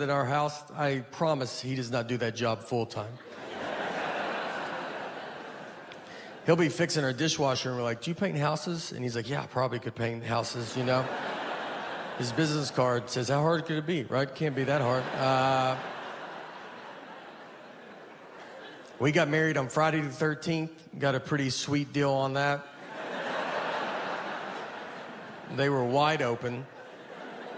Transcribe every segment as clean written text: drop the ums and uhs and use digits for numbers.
at our house, I promise he does not do that job full time. He'll be fixing our dishwasher and we're like, do you paint houses? And he's like, yeah, I probably could paint houses, you know? His business card says, how hard could it be, right? Can't be that hard. We got married on Friday the 13th, got a pretty sweet deal on that. They were wide open.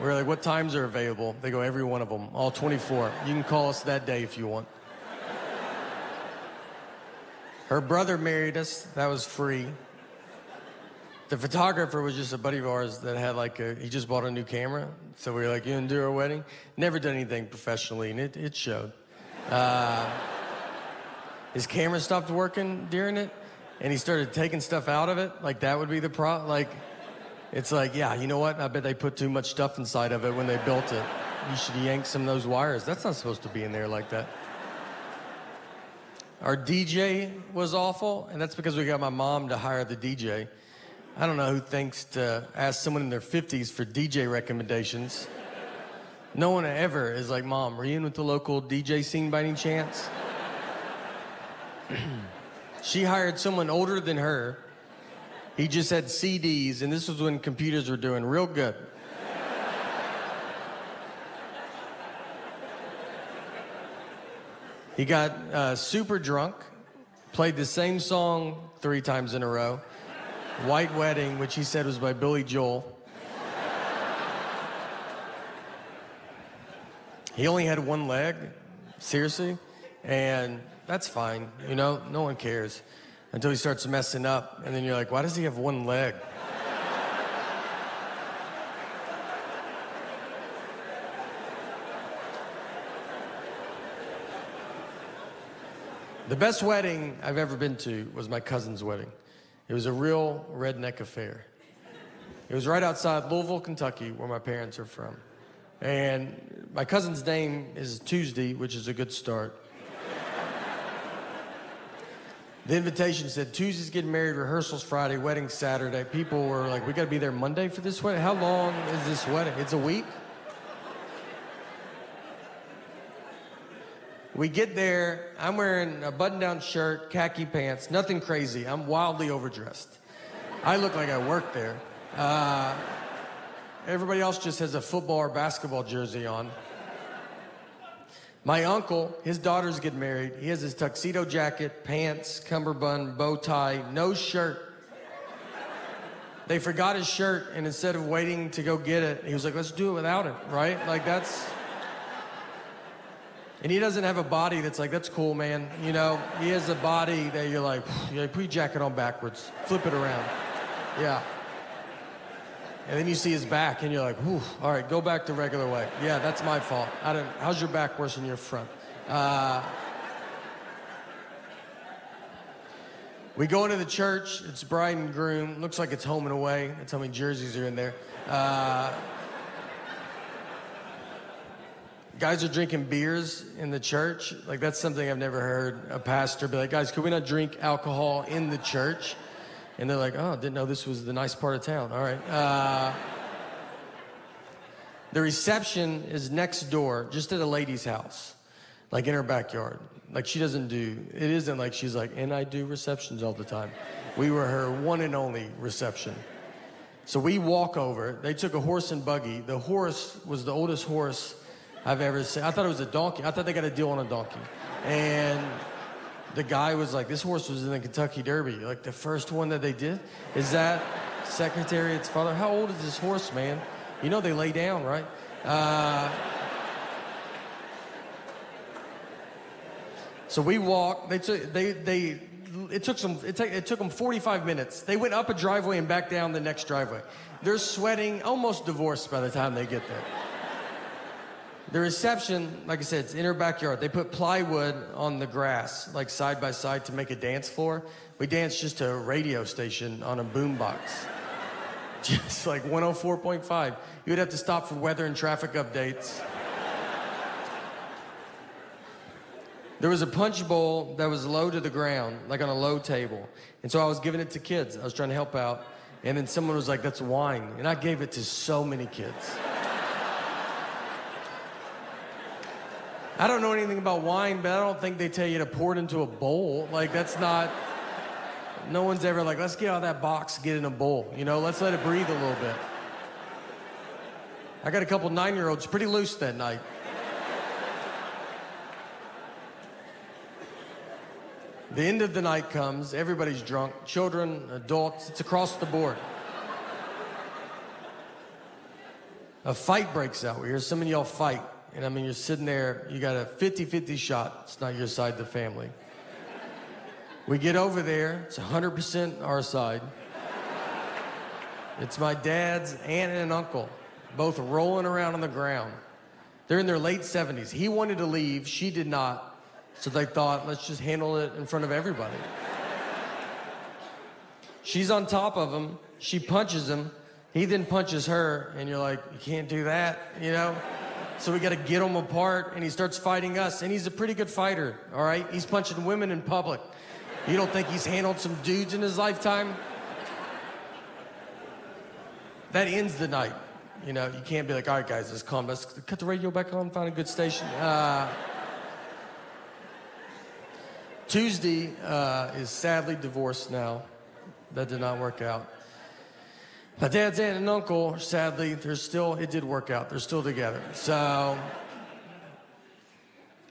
We were like, what times are available? They go, every one of them, all 24. You can call us that day if you want. Her brother married us. That was free. The photographer was just a buddy of ours that had he just bought a new camera. So we were like, you gonna do our wedding? Never done anything professionally, and it showed. His camera stopped working during it, and he started taking stuff out of it. Like, that would be the problem. It's like, yeah, you know what? I bet they put too much stuff inside of it when they built it. You should yank some of those wires. That's not supposed to be in there like that. Our DJ was awful, and that's because we got my mom to hire the DJ. I don't know who thinks to ask someone in their 50s for DJ recommendations. No one ever is like, Mom, are you in with the local DJ scene by any chance? She hired someone older than her. He just had CDs, and this was when computers were doing real good. He got super drunk, played the same song 3 times in a row. White Wedding, which he said was by Billy Joel. He only had one leg, seriously, and that's fine, you know, no one cares. Until he starts messing up, and then you're like, why does he have one leg? The best wedding I've ever been to was my cousin's wedding. It was a real redneck affair. It was right outside Louisville, Kentucky, where my parents are from. And my cousin's name is Tuesday, which is a good start. The invitation said, Tuesday's getting married, rehearsals Friday, wedding Saturday. People were like, we gotta be there Monday for this wedding? How long is this wedding? It's a week? We get there, I'm wearing a button-down shirt, khaki pants, nothing crazy. I'm wildly overdressed. I look like I work there. Everybody else just has a football or basketball jersey on. My uncle, his daughters get married. He has his tuxedo jacket, pants, cummerbund, bow tie, no shirt. They forgot his shirt, and instead of waiting to go get it, he was like, let's do it without it, right? Like, that's... And he doesn't have a body that's like, that's cool, man. You know, he has a body that you're like, put your jacket on backwards, flip it around. Yeah. And then you see his back, and you're like, whew, all right, go back the regular way. Yeah, that's my fault. How's your back worse than your front? We go into the church. It's bride and groom. Looks like it's home and away. That's how many jerseys are in there. Guys are drinking beers in the church. Like, that's something I've never heard a pastor be like, guys, could we not drink alcohol in the church? And they're like, oh, didn't know this was the nice part of town. All right. The reception is next door, just at a lady's house, like in her backyard. Like, she doesn't do, it isn't like she's like, and I do receptions all the time. We were her one and only reception. So we walk over. They took a horse and buggy. The horse was the oldest horse I've ever seen. I thought it was a donkey. I thought they got a deal on a donkey. And the guy was like, this horse was in the Kentucky Derby. Like, the first one that they did? Is that Secretariat's father? How old is this horse, man? You know they lay down, right? So we walked. It took them 45 minutes. They went up a driveway and back down the next driveway. They're sweating, almost divorced by the time they get there. The reception, like I said, it's in her backyard. They put plywood on the grass, like side by side, to make a dance floor. We danced just to a radio station on a boombox. Just like 104.5. You would have to stop for weather and traffic updates. There was a punch bowl that was low to the ground, like on a low table. And so I was giving it to kids. I was trying to help out. And then someone was like, that's wine. And I gave it to so many kids. I don't know anything about wine, but I don't think they tell you to pour it into a bowl. Like, that's not, no one's ever like, let's get out of that box, get in a bowl. You know, let's let it breathe a little bit. I got a couple 9-year-olds pretty loose that night. The end of the night comes, everybody's drunk, children, adults, it's across the board. A fight breaks out. We hear some of y'all fight. And I mean, you're sitting there, you got a 50-50 shot. It's not your side of the family. We get over there, it's 100% our side. It's my dad's aunt and an uncle, both rolling around on the ground. They're in their late 70s. He wanted to leave, she did not. So they thought, let's just handle it in front of everybody. She's on top of him, she punches him, he then punches her, and you're like, you can't do that, you know? So we gotta get him apart, and he starts fighting us, and he's a pretty good fighter, all right? He's punching women in public. You don't think he's handled some dudes in his lifetime? That ends the night. You know, you can't be like, all right, guys, let's calm. Let's cut the radio back on, find a good station. Tuesday is sadly divorced now. That did not work out. My dad's aunt and uncle, sadly, it did work out. They're still together. So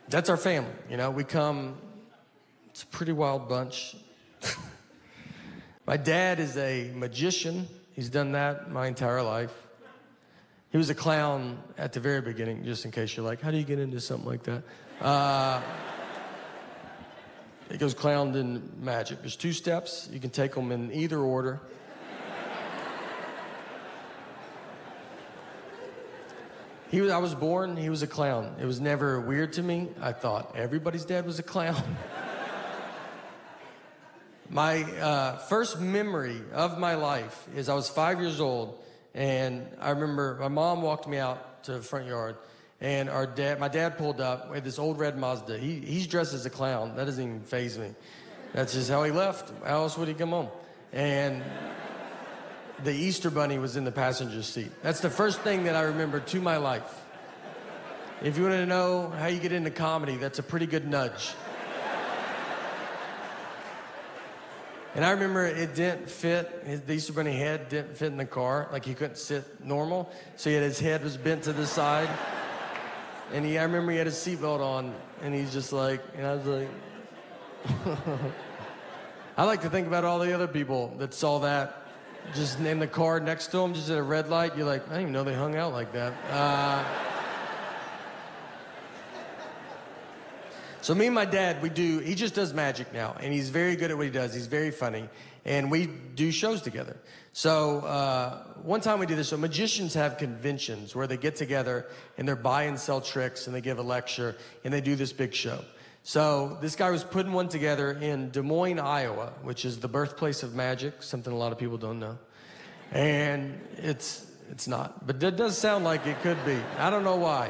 that's our family. You know, we come, it's a pretty wild bunch. My dad is a magician. He's done that my entire life. He was a clown at the very beginning, just in case you're like, how do you get into something like that? It goes clown then magic. There's 2 steps. You can take them in either order. I was born, he was a clown. It was never weird to me. I thought everybody's dad was a clown. My first memory of my life is I was 5 years old, and I remember my mom walked me out to the front yard, and my dad pulled up with this old red Mazda. He's dressed as a clown. That doesn't even faze me. That's just how he left. How else would he come home? And the Easter Bunny was in the passenger seat. That's the first thing that I remember to my life. If you want to know how you get into comedy, that's a pretty good nudge. And I remember it didn't fit, the Easter Bunny head didn't fit in the car, like he couldn't sit normal, so his head was bent to the side. And I remember he had his seatbelt on, and he's just like, and I was like, I like to think about all the other people that saw that just in the car next to him, just at a red light. You're like, I didn't even know they hung out like that. So me and my dad, he just does magic now, and he's very good at what he does. He's very funny, and we do shows together. So one time we did this, so magicians have conventions where they get together and they buy and sell tricks, and they give a lecture, and they do this big show. So this guy was putting one together in Des Moines, Iowa, which is the birthplace of magic, something a lot of people don't know. And it's not, but it does sound like it could be. I don't know why.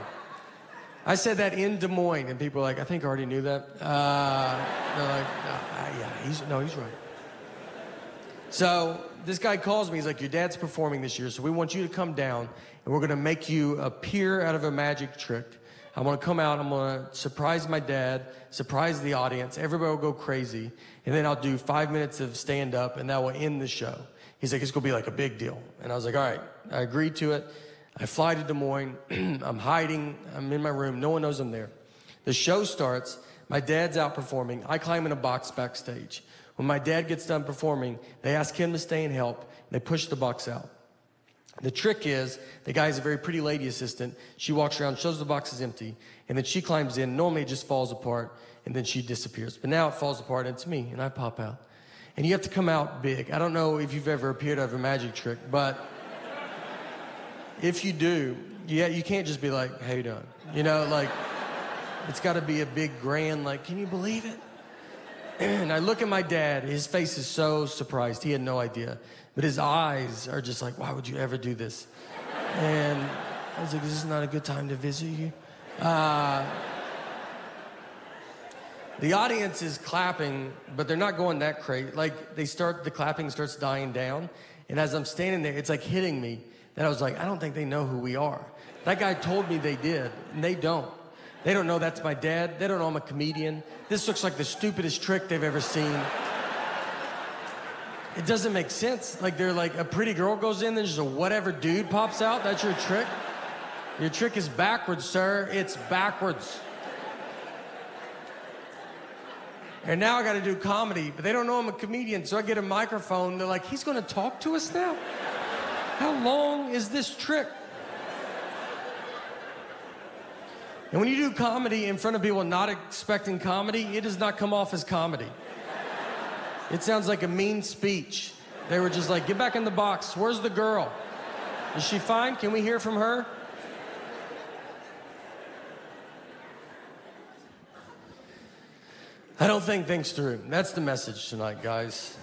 I said that in Des Moines, and people are like, I think I already knew that. They're like, yeah, he's right. So this guy calls me, he's like, your dad's performing this year, so we want you to come down, and we're gonna make you appear out of a magic trick. I'm gonna come out, I'm gonna surprise my dad, surprise the audience, everybody will go crazy, and then I'll do 5 minutes of stand up, and that will end the show. He's like, it's gonna be like a big deal. And I was like, all right, I agreed to it. I fly to Des Moines, I'm hiding, I'm in my room, no one knows I'm there. The show starts, my dad's out performing, I climb in a box backstage. When my dad gets done performing, they ask him to stay and help, and they push the box out. The trick is, the guy's a very pretty lady assistant. She walks around, shows the box is empty, and then she climbs in. Normally it just falls apart, and then she disappears. But now it falls apart, and it's me, and I pop out. And you have to come out big. I don't know if you've ever appeared out of a magic trick, but if you do, you can't just be like, how you doing? You know, like, it's gotta be a big grand, like, can you believe it? And I look at my dad, his face is so surprised, he had no idea. But his eyes are just like, why would you ever do this? And I was like, this is not a good time to visit you. The audience is clapping, but they're not going that crazy. Like, the clapping starts dying down. And as I'm standing there, it's like hitting me. And I was like, I don't think they know who we are. That guy told me they did, and they don't. They don't know that's my dad. They don't know I'm a comedian. This looks like the stupidest trick they've ever seen. It doesn't make sense. Like, they're like, a pretty girl goes in, then just a whatever dude pops out. That's your trick? Your trick is backwards, sir. It's backwards. And now I got to do comedy, but they don't know I'm a comedian, so I get a microphone. They're like, he's going to talk to us now? How long is this trick? And when you do comedy in front of people not expecting comedy, it does not come off as comedy. It sounds like a mean speech. They were just like, get back in the box. Where's the girl? Is she fine? Can we hear from her? I don't think things through. That's the message tonight, guys.